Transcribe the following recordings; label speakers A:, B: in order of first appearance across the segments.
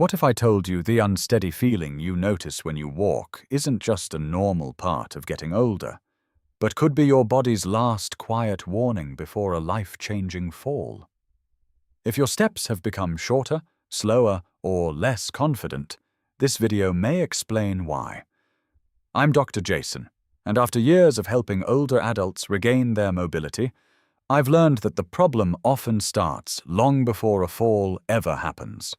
A: What if I told you the unsteady feeling you notice when you walk isn't just a normal part of getting older, but could be your body's last quiet warning before a life-changing fall? If your steps have become shorter, slower, or less confident, this video may explain why. I'm Dr. Jason, and after years of helping older adults regain their mobility, I've learned that the problem often starts long before a fall ever happens.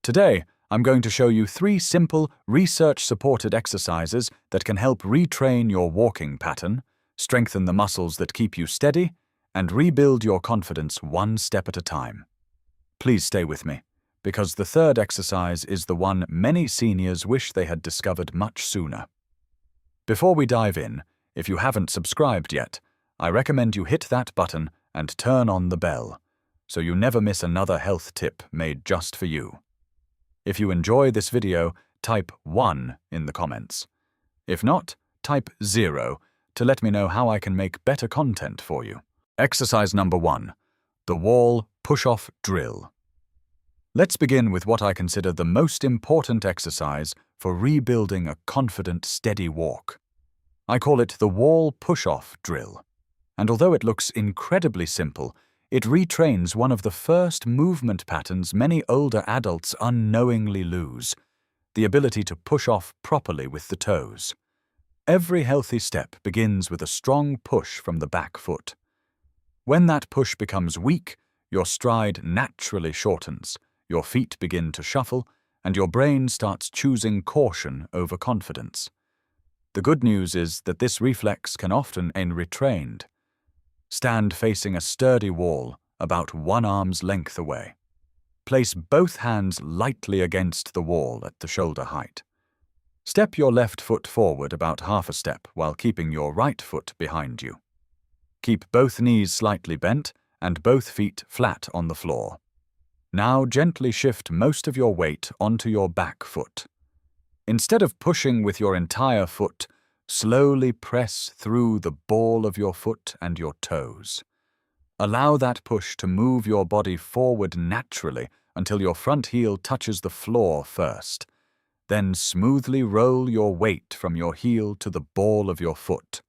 A: Today, I'm going to show you 3 simple, research-supported exercises that can help retrain your walking pattern, strengthen the muscles that keep you steady, and rebuild your confidence one step at a time. Please stay with me, because the third exercise is the one many seniors wish they had discovered much sooner. Before we dive in, if you haven't subscribed yet, I recommend you hit that button and turn on the bell, so you never miss another health tip made just for you. If you enjoy this video, type 1 in the comments. If not, type 0 to let me know how I can make better content for you. Exercise number 1, the wall push-off drill. Let's begin with what I consider the most important exercise for rebuilding a confident, steady walk. I call it the wall push-off drill. And although it looks incredibly simple, it retrains one of the first movement patterns many older adults unknowingly lose, the ability to push off properly with the toes. Every healthy step begins with a strong push from the back foot. When that push becomes weak, your stride naturally shortens, your feet begin to shuffle, and your brain starts choosing caution over confidence. The good news is that this reflex can often be retrained. Stand facing a sturdy wall, about 1 arm's length away. Place both hands lightly against the wall at the shoulder height. Step your left foot forward about half a step while keeping your right foot behind you. Keep both knees slightly bent and both feet flat on the floor. Now gently shift most of your weight onto your back foot. Instead of pushing with your entire foot, slowly press through the ball of your foot and your toes. Allow that push to move your body forward naturally until your front heel touches the floor first. Then smoothly roll your weight from your heel to the ball of your foot.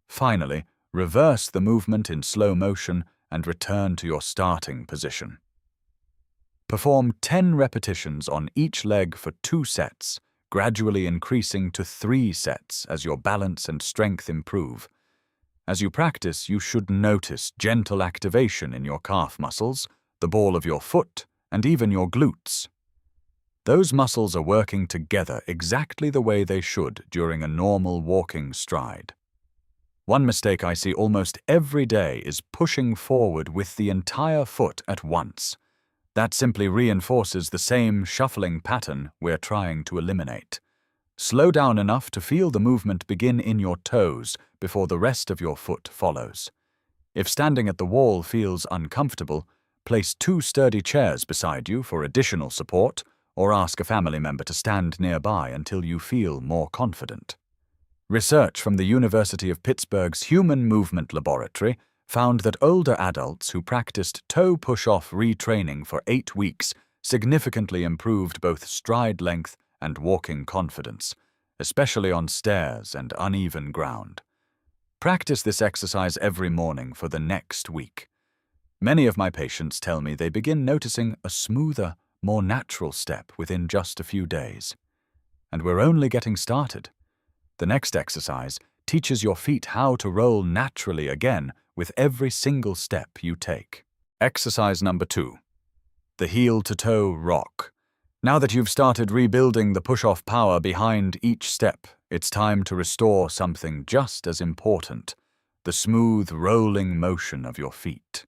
A: Finally, reverse the movement in slow motion and return to your starting position. Perform 10 repetitions on each leg for 2 sets, gradually increasing to 3 sets as your balance and strength improve. As you practice, you should notice gentle activation in your calf muscles, the ball of your foot, and even your glutes. Those muscles are working together exactly the way they should during a normal walking stride. One mistake I see almost every day is pushing forward with the entire foot at once. That simply reinforces the same shuffling pattern we're trying to eliminate. Slow down enough to feel the movement begin in your toes before the rest of your foot follows. If standing at the wall feels uncomfortable, place 2 sturdy chairs beside you for additional support, or ask a family member to stand nearby until you feel more confident. Research from the University of Pittsburgh's Human Movement Laboratory found that older adults who practiced toe push-off retraining for 8 weeks significantly improved both stride length and walking confidence, especially on stairs and uneven ground. Practice this exercise every morning for the next week. Many of my patients tell me they begin noticing a smoother, more natural step within just a few days. And we're only getting started. The next exercise teaches your feet how to roll naturally again with every single step you take. Exercise number 2, the heel-to-toe rock. Now that you've started rebuilding the push-off power behind each step, it's time to restore something just as important, the smooth, rolling motion of your feet.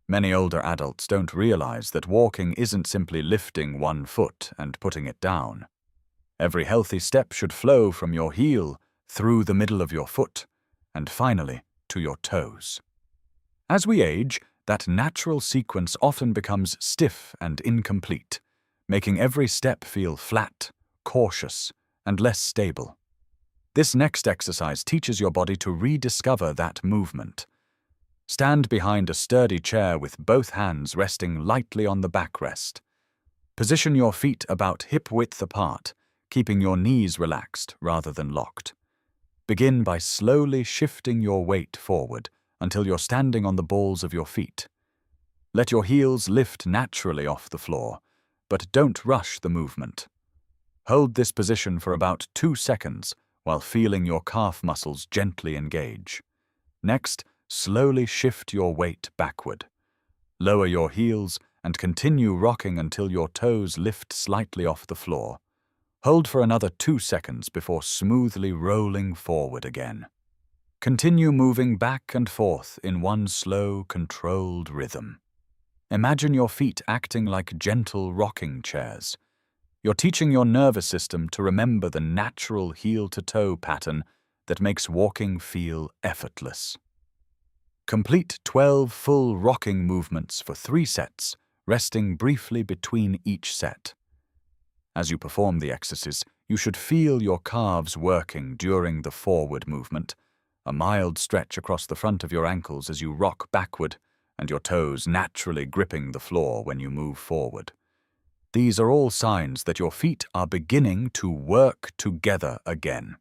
A: Many older adults don't realize that walking isn't simply lifting one foot and putting it down. Every healthy step should flow from your heel, through the middle of your foot, and finally to your toes. As we age, that natural sequence often becomes stiff and incomplete, making every step feel flat, cautious, and less stable. This next exercise teaches your body to rediscover that movement. Stand behind a sturdy chair with both hands resting lightly on the backrest. Position your feet about hip-width apart, keeping your knees relaxed rather than locked. Begin by slowly shifting your weight forward until you're standing on the balls of your feet. Let your heels lift naturally off the floor, but don't rush the movement. Hold this position for about 2 seconds while feeling your calf muscles gently engage. Next, slowly shift your weight backward. Lower your heels and continue rocking until your toes lift slightly off the floor. Hold for another 2 seconds before smoothly rolling forward again. Continue moving back and forth in one slow, controlled rhythm. Imagine your feet acting like gentle rocking chairs. You're teaching your nervous system to remember the natural heel-to-toe pattern that makes walking feel effortless. Complete 12 full rocking movements for 3 sets, resting briefly between each set. As you perform the exercise, you should feel your calves working during the forward movement, a mild stretch across the front of your ankles as you rock backward, and your toes naturally gripping the floor when you move forward. These are all signs that your feet are beginning to work together again.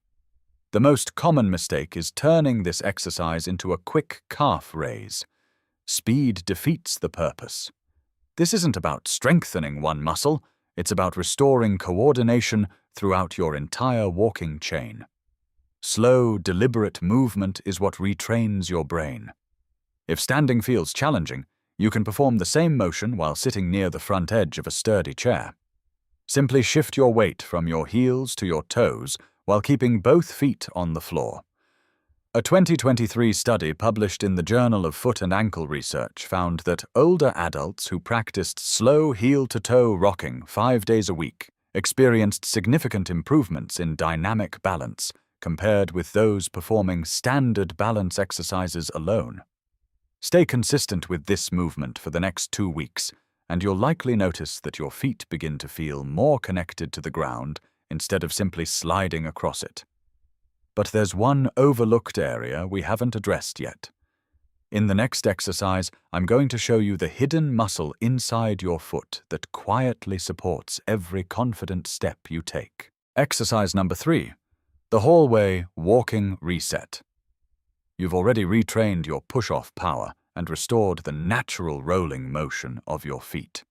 A: The most common mistake is turning this exercise into a quick calf raise. Speed defeats the purpose. This isn't about strengthening one muscle, it's about restoring coordination throughout your entire walking chain. Slow, deliberate movement is what retrains your brain. If standing feels challenging, you can perform the same motion while sitting near the front edge of a sturdy chair. Simply shift your weight from your heels to your toes while keeping both feet on the floor. A 2023 study published in the Journal of Foot and Ankle Research found that older adults who practiced slow heel-to-toe rocking 5 days a week experienced significant improvements in dynamic balance compared with those performing standard balance exercises alone. Stay consistent with this movement for the next 2 weeks, and you'll likely notice that your feet begin to feel more connected to the ground instead of simply sliding across it. But there's one overlooked area we haven't addressed yet. In the next exercise, I'm going to show you the hidden muscle inside your foot that quietly supports every confident step you take. Exercise number 3, the hallway walking reset. You've already retrained your push-off power and restored the natural rolling motion of your feet.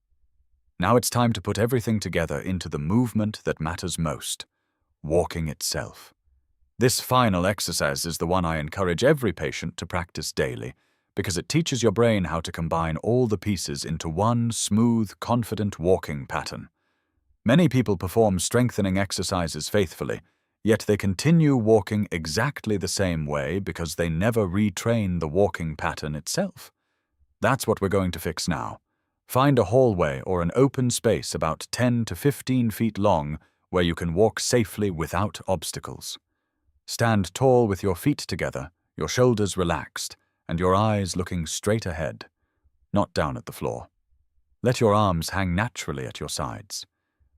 A: Now it's time to put everything together into the movement that matters most, walking itself. This final exercise is the one I encourage every patient to practice daily because it teaches your brain how to combine all the pieces into one smooth, confident walking pattern. Many people perform strengthening exercises faithfully, yet they continue walking exactly the same way because they never retrain the walking pattern itself. That's what we're going to fix now. Find a hallway or an open space about 10 to 15 feet long where you can walk safely without obstacles. Stand tall with your feet together, your shoulders relaxed, and your eyes looking straight ahead, not down at the floor. Let your arms hang naturally at your sides.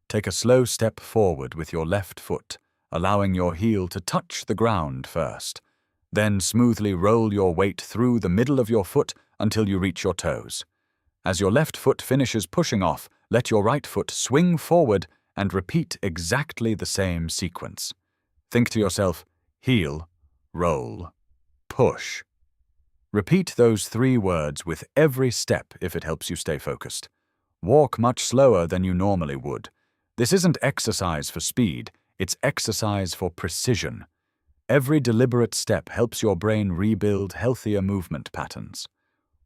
A: Take a slow step forward with your left foot, allowing your heel to touch the ground first. Then smoothly roll your weight through the middle of your foot until you reach your toes. As your left foot finishes pushing off, let your right foot swing forward and repeat exactly the same sequence. Think to yourself, heel, roll, push. Repeat those 3 words with every step if it helps you stay focused. Walk much slower than you normally would. This isn't exercise for speed, it's exercise for precision. Every deliberate step helps your brain rebuild healthier movement patterns.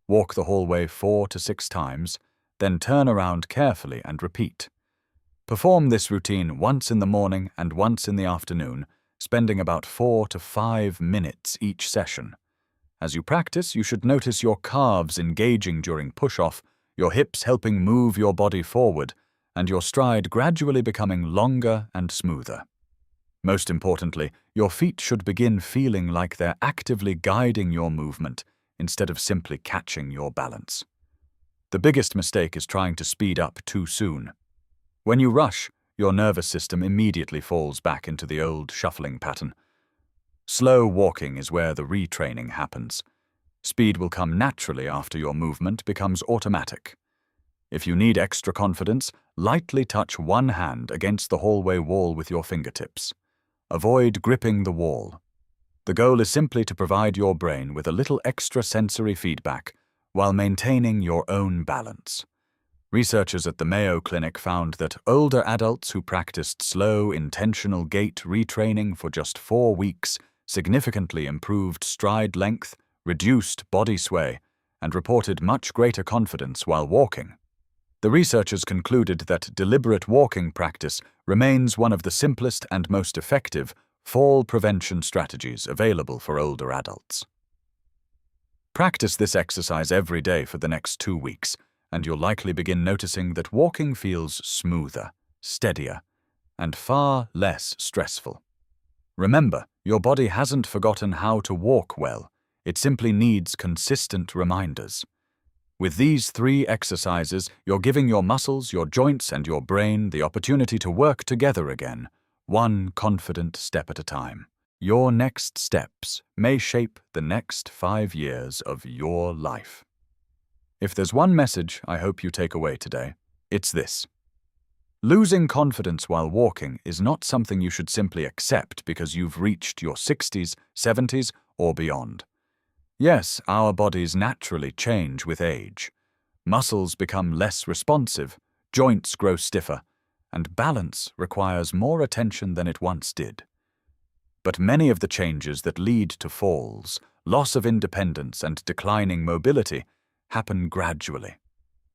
A: Walk the hallway 4 to 6 times, then turn around carefully and repeat. Perform this routine once in the morning and once in the afternoon, spending about 4 to 5 minutes each session. As you practice, you should notice your calves engaging during push-off, your hips helping move your body forward, and your stride gradually becoming longer and smoother. Most importantly, your feet should begin feeling like they're actively guiding your movement instead of simply catching your balance. The biggest mistake is trying to speed up too soon. When you rush, your nervous system immediately falls back into the old shuffling pattern. Slow walking is where the retraining happens. Speed will come naturally after your movement becomes automatic. If you need extra confidence, lightly touch one hand against the hallway wall with your fingertips. Avoid gripping the wall. The goal is simply to provide your brain with a little extra sensory feedback while maintaining your own balance. Researchers at the Mayo Clinic found that older adults who practiced slow, intentional gait retraining for just 4 weeks significantly improved stride length, reduced body sway, and reported much greater confidence while walking. The researchers concluded that deliberate walking practice remains one of the simplest and most effective fall prevention strategies available for older adults. Practice this exercise every day for the next 2 weeks, and you'll likely begin noticing that walking feels smoother, steadier, and far less stressful. Remember, your body hasn't forgotten how to walk well. It simply needs consistent reminders. With these 3 exercises, you're giving your muscles, your joints, and your brain the opportunity to work together again, one confident step at a time. Your next steps may shape the next 5 years of your life. If there's one message I hope you take away today, it's this. Losing confidence while walking is not something you should simply accept because you've reached your 60s, 70s, or beyond. Yes, our bodies naturally change with age. Muscles become less responsive, joints grow stiffer, and balance requires more attention than it once did. But many of the changes that lead to falls, loss of independence, and declining mobility happen gradually,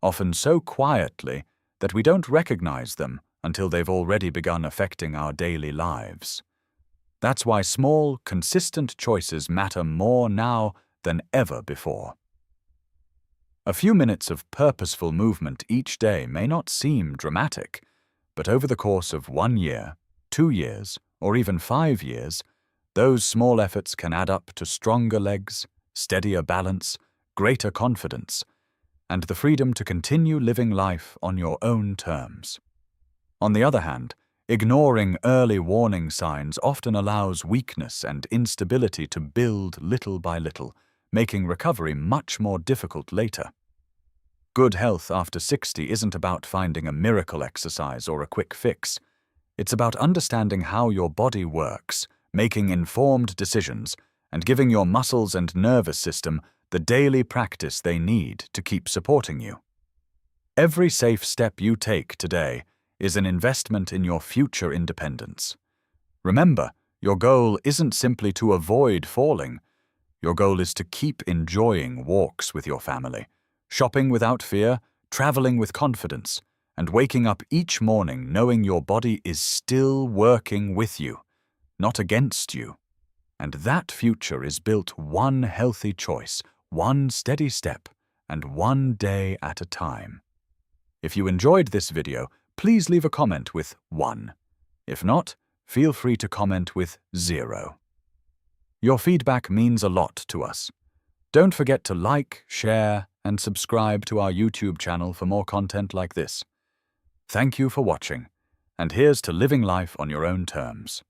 A: often so quietly that we don't recognize them until they've already begun affecting our daily lives. That's why small, consistent choices matter more now than ever before. A few minutes of purposeful movement each day may not seem dramatic, but over the course of 1 year, 2 years, or even 5 years, those small efforts can add up to stronger legs, steadier balance, greater confidence, and the freedom to continue living life on your own terms. On the other hand, ignoring early warning signs often allows weakness and instability to build little by little, making recovery much more difficult later. Good health after 60 isn't about finding a miracle exercise or a quick fix. It's about understanding how your body works, making informed decisions, and giving your muscles and nervous system the daily practice they need to keep supporting you. Every safe step you take today is an investment in your future independence. Remember, your goal isn't simply to avoid falling. Your goal is to keep enjoying walks with your family, shopping without fear, traveling with confidence, and waking up each morning knowing your body is still working with you, not against you. And that future is built one healthy choice, one steady step, and one day at a time. If you enjoyed this video, please leave a comment with 1. If not, feel free to comment with 0. Your feedback means a lot to us. Don't forget to like, share, and subscribe to our YouTube channel for more content like this. Thank you for watching, and here's to living life on your own terms.